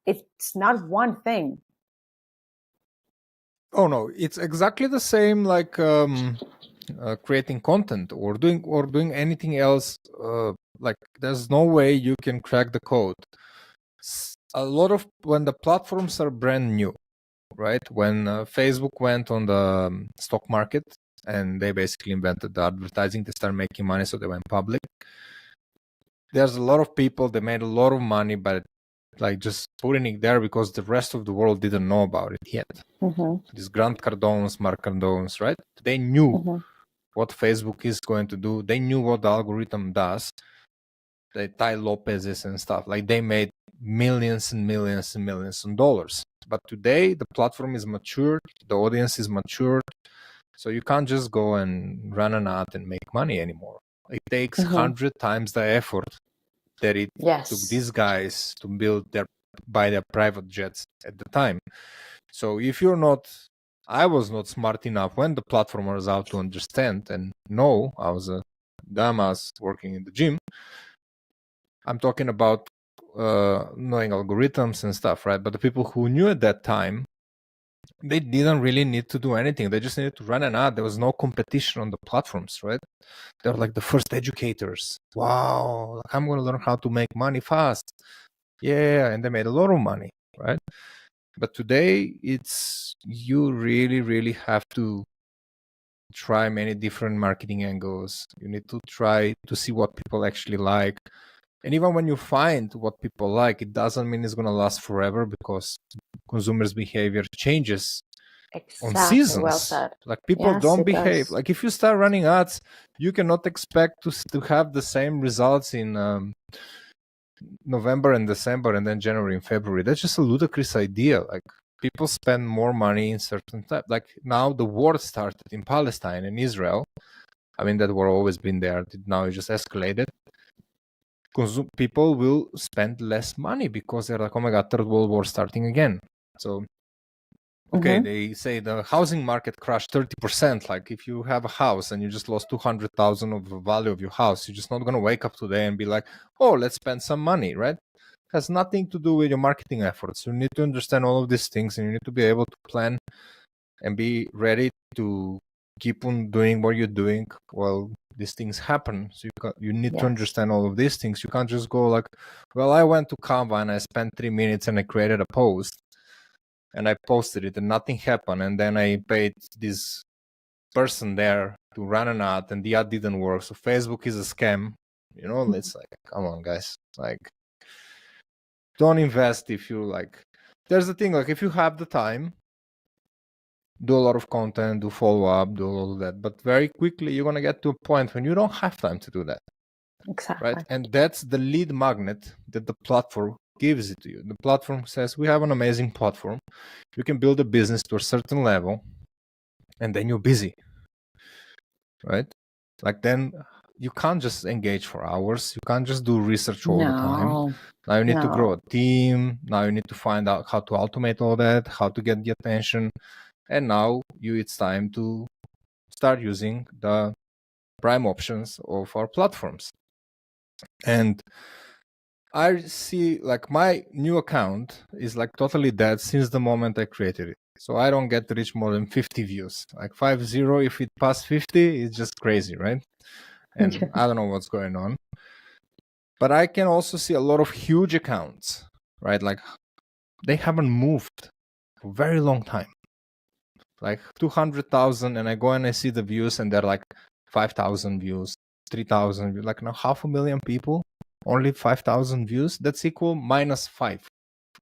It's not one thing. Oh no, it's exactly the same like creating content or doing anything else. Like there's no way you can crack the code. A lot of when the platforms are brand new, right? When Facebook went on the stock market and they basically invented the advertising, they started making money, so they went public. There's a lot of people that made a lot of money, but like just putting it there because the rest of the world didn't know about it yet. These Grant Cardones, Mark Cardones, right? They knew what Facebook is going to do. They knew what the algorithm does. They Ty Lopez's and stuff. Like they made millions and millions and millions of dollars. But today the platform is matured, the audience is matured, so you can't just go and run an ad and make money anymore. It takes 100 times the effort that it took these guys to buy their private jets at the time. So if you're not, I was not smart enough when the platform was out to understand and know. I was a dumbass working in the gym. I'm talking about knowing algorithms and stuff, right? But the people who knew at that time, they didn't really need to do anything. They just needed to run an ad. There was no competition on the platforms, right? They're like the first educators. Wow, like I'm going to learn how to make money fast. Yeah, and they made a lot of money, right? But today, it's you really, really have to try many different marketing angles. You need to try to see what people actually like. And even when you find what people like, it doesn't mean it's going to last forever because consumers' behavior changes on seasons. Well said. Like people don't behave. Like if you start running ads, you cannot expect to have the same results in November and December and then January and February. That's just a ludicrous idea. Like people spend more money in certain time. Like now the war started in Palestine and Israel. I mean, that war always been there. Now it just escalated. People will spend less money because they're like, oh my God, Third World War starting again. So, okay, they say the housing market crashed 30%. Like if you have a house and you just lost 200,000 of the value of your house, you're just not going to wake up today and be like, oh, let's spend some money, right? It has nothing to do with your marketing efforts. You need to understand all of these things and you need to be able to plan and be ready to keep on doing what you're doing while these things happen. So you need to understand all of these things. You can't just go like, well, I went to Canva and I spent 3 minutes and I created a post and I posted it and nothing happened. And then I paid this person there to run an ad and the ad didn't work. So Facebook is a scam. You know, it's like, come on, guys. Like, don't invest if you like. There's the thing, like if you have the time, do a lot of content, do follow-up, do all of that. But very quickly, you're going to get to a point when you don't have time to do that. Exactly. Right? And that's the lead magnet that the platform gives it to you. The platform says, we have an amazing platform. You can build a business to a certain level, and then you're busy. Right? Like then you can't just engage for hours. You can't just do research all the time. Now you need to grow a team. Now you need to find out how to automate all that, how to get the attention. And now it's time to start using the prime options of our platforms. And I see like my new account is like totally dead since the moment I created it. So I don't get to reach more than 50 views. Like 50, if it passed 50, it's just crazy, right? And I don't know what's going on. But I can also see a lot of huge accounts, right? Like they haven't moved for a very long time. Like 200,000, and I go and I see the views, and they're like 5,000 views, 3,000 views, like now 500,000 people, only 5,000 views. That's equal -5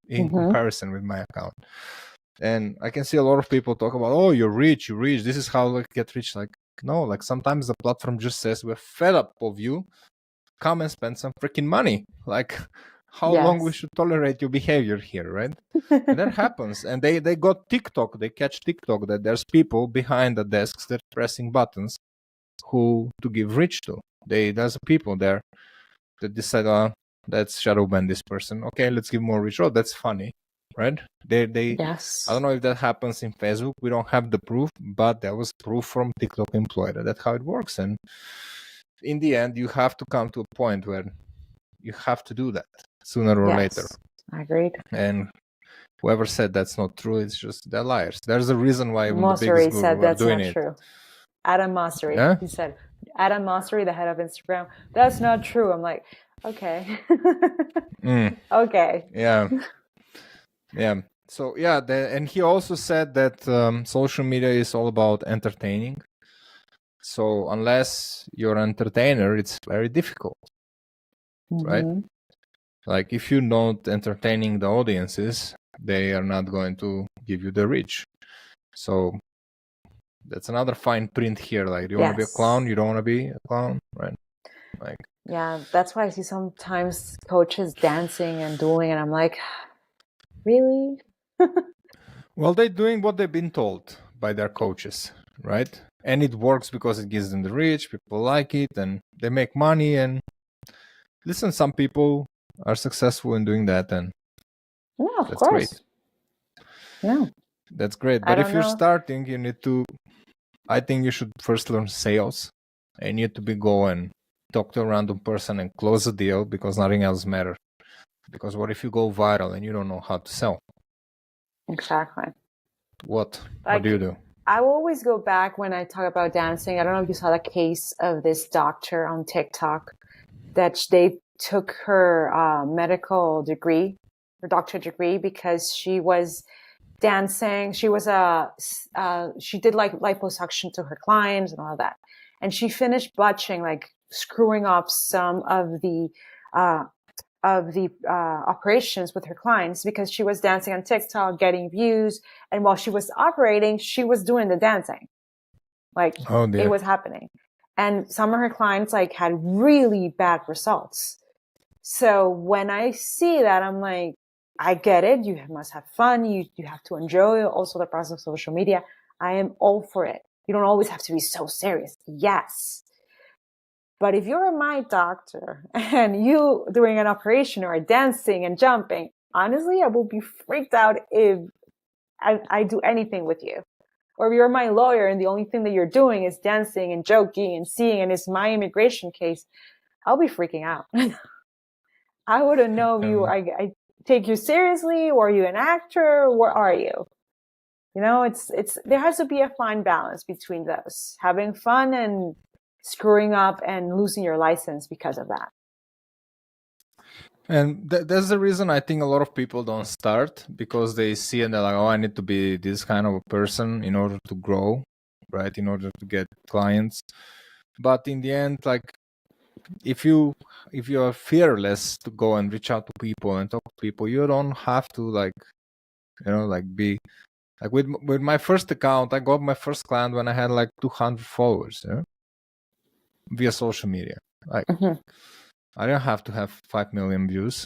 in comparison with my account. And I can see a lot of people talk about, oh, you're rich, this is how I get rich. Like, no, like sometimes the platform just says, we're fed up of you, come and spend some freaking money. Like, how long we should tolerate your behavior here, right? And that happens. And they got TikTok, they catch TikTok, that there's people behind the desks that pressing buttons who to give rich to. There's people there that decide, let's shadow ban this person. Okay, let's give more rich. Oh, that's funny, right? Yes. I don't know if that happens in Facebook. We don't have the proof, but there was proof from TikTok employee. That's how it works. And in the end, you have to come to a point where you have to do that sooner or later. Agreed. And whoever said that's not true, it's just they're liars. There's a reason why even the Mosseri biggest guru said are that's doing not it. true. Adam Mosseri, Yeah? he said, Adam Mosseri, the head of Instagram, that's not true. I'm like, okay. Okay. Yeah. So yeah, and he also said that social media is all about entertaining. So unless you're an entertainer, it's very difficult, right? Like if you're not entertaining the audiences, they are not going to give you the reach. So that's another fine print here. Like, do you want to be a clown? You don't want to be a clown, right? Like, yeah, that's why I see sometimes coaches dancing and doing, and I'm like, really? well, they're doing what they've been told by their coaches, right? And it works because it gives them the reach. People like it, and they make money. And listen, some people are successful in doing that, and that's great. Yeah, that's great. But if you're starting, you need to. I think you should first learn sales. And you need to go and talk to a random person and close a deal, because nothing else matters. Because what if you go viral and you don't know how to sell? Exactly. What Like, do you do? I will always go back when I talk about dancing. I don't know if you saw the case of this doctor on TikTok that they took her medical degree, her doctorate degree, because she was dancing. She was she did like liposuction to her clients and all that. And she finished botching, like screwing up some of the operations with her clients, because she was dancing on TikTok, getting views. And while she was operating, she was doing the dancing. Like, it was happening. And some of her clients like had really bad results. So when I see that, I'm like, I get it. You must have fun. You have to enjoy also the process of social media. I am all for it. You don't always have to be so serious. Yes. But if you're my doctor and you doing an operation or dancing and jumping, honestly, I will be freaked out if I do anything with you. Or if you're my lawyer and the only thing that you're doing is dancing and joking and seeing, and it's my immigration case, I'll be freaking out. I wouldn't know if I take you seriously, or are you an actor? What are you? You know, it's there has to be a fine balance between those, having fun and screwing up and losing your license because of that. And that's the reason I think a lot of people don't start, because they see and they're like, oh, I need to be this kind of a person in order to grow, right? In order to get clients. But in the end, like, if you are fearless to go and reach out to people and talk to people, you don't have to, like, you know, like be like with my first account. I got my first client when I had like 200 followers, yeah? Via social media. Like, I don't have to have 5 million views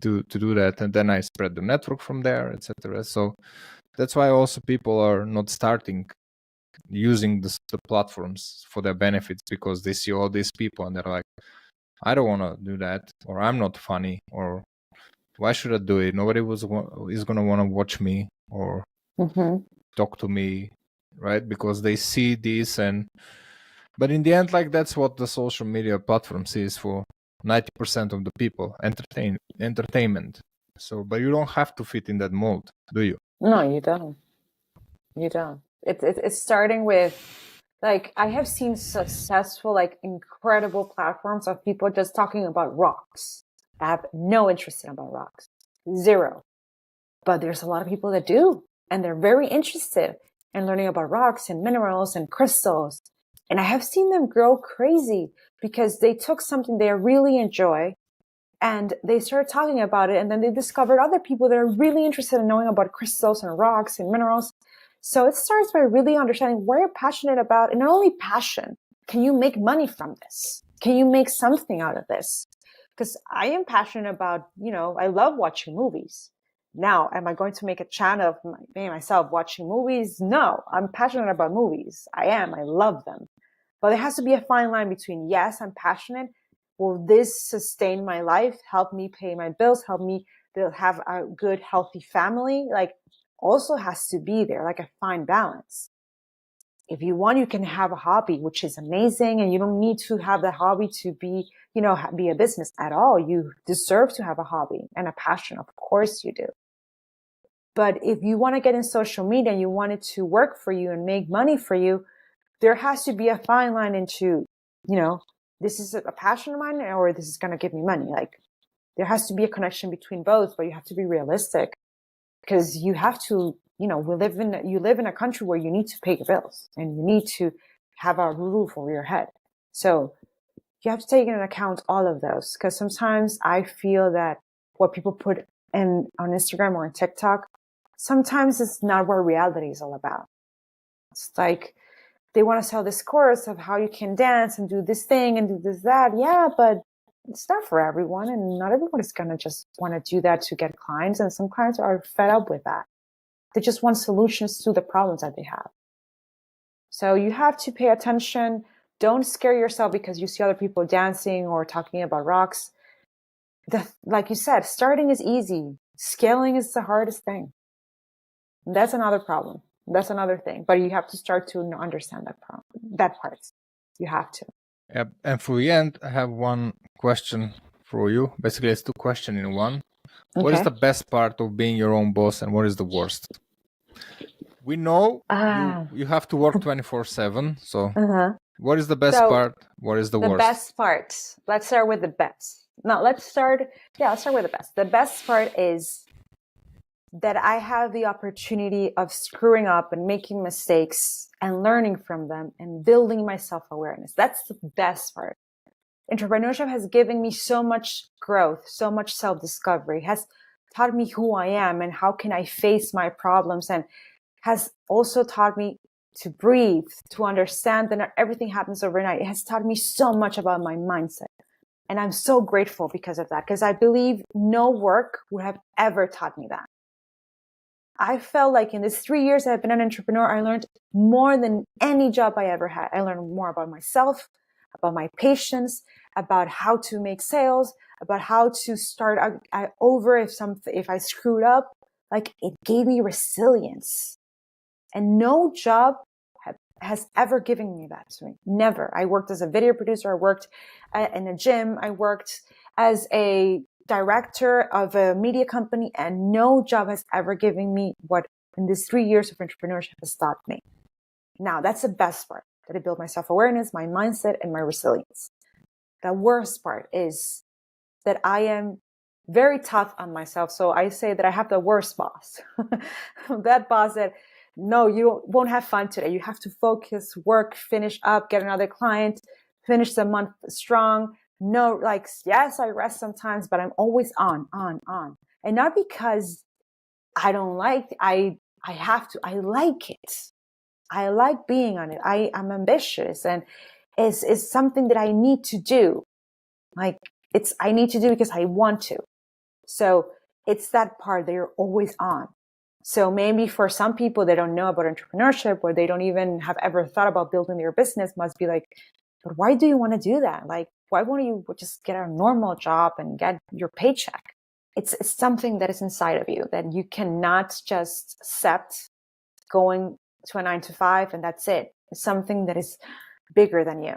to do that, and then I spread the network from there, etc. So that's why also people are not starting using the platforms for their benefits, because they see all these people and they're like, I don't want to do that, or I'm not funny, or why should I do it? Nobody is going to want to watch me or talk to me, right? Because they see this, and But in the end, like that's what the social media platform sees for 90% of the people, entertainment. So, but you don't have to fit in that mold, do you? No, you don't. You don't. It's starting with, like, I have seen successful, like, incredible platforms of people just talking about rocks. I have no interest in about rocks. Zero. But there's a lot of people that do, and they're very interested in learning about rocks and minerals and crystals. And I have seen them grow crazy because they took something they really enjoy and they started talking about it, and then they discovered other people that are really interested in knowing about crystals and rocks and minerals. So it starts by really understanding what you're passionate about, and not only passion. Can you make money from this? Can you make something out of this? Because I am passionate about, I love watching movies. Now, am I going to make a channel of me myself watching movies? No, I'm passionate about movies. I love them. But there has to be a fine line between, yes, I'm passionate. Will this sustain my life, help me pay my bills, help me to have a good, healthy family? Like, also has to be there, like a fine balance. If you want, you can have a hobby, which is amazing. And you don't need to have the hobby to be, be a business at all. You deserve to have a hobby and a passion. Of course you do. But if you want to get in social media and you want it to work for you and make money for you, there has to be a fine line into, this is a passion of mine or this is going to give me money. Like, there has to be a connection between both, but you have to be realistic because you have to, you live in a country where you need to pay your bills and you need to have a roof over your head. So you have to take into account all of those, because sometimes I feel that what people put on Instagram or on TikTok, sometimes it's not what reality is all about. It's like, they want to sell this course of how you can dance and do this thing and do this, that. Yeah, but it's not for everyone. And not everyone is going to just want to do that to get clients. And some clients are fed up with that. They just want solutions to the problems that they have. So you have to pay attention. Don't scare yourself because you see other people dancing or talking about rocks. Like you said, starting is easy. Scaling is the hardest thing. And that's another problem. That's another thing. But you have to start to understand that part. You have to. Yep. And for the end, I have one question for you. Basically, it's two questions in one. Okay. What is the best part of being your own boss and what is the worst? We know you have to work 24/7. So what is the best part? What is the worst? The best part. Let's start with the best. No, let's start with the best. The best part is that I have the opportunity of screwing up and making mistakes and learning from them and building my self-awareness. That's the best part. Entrepreneurship has given me so much growth, so much self-discovery, has taught me who I am and how can I face my problems, and has also taught me to breathe, to understand that not everything happens overnight. It has taught me so much about my mindset. And I'm so grateful because of that, because I believe no work would have ever taught me that. I felt like in these 3 years I've been an entrepreneur, I learned more than any job I ever had. I learned more about myself, about my patience, about how to make sales, about how to start over if I screwed up. Like, it gave me resilience. And no job has ever given me that to me. Never. I worked as a video producer. I worked in a gym. I worked as a director of a media company, and no job has ever given me what in these 3 years of entrepreneurship has taught me. Now, that's the best part, that I build my self-awareness, my mindset, and my resilience. The worst part is that I am very tough on myself. So I say that I have the worst boss. That boss that, no, you won't have fun today. You have to focus, work, finish up, get another client, finish the month strong. No, like, yes, I rest sometimes, but I'm always on. And not because I don't like, I have to, I like it. I like being on it. I'm ambitious, and it's something that I need to do. Like, I need to do because I want to. So it's that part that you're always on. So maybe for some people, they don't know about entrepreneurship, or they don't even have ever thought about building their business, must be like, but why do you want to do that? Like, why won't you just get a normal job and get your paycheck? It's something that is inside of you that you cannot just accept going to a 9 to 5 and that's it. It's something that is bigger than you.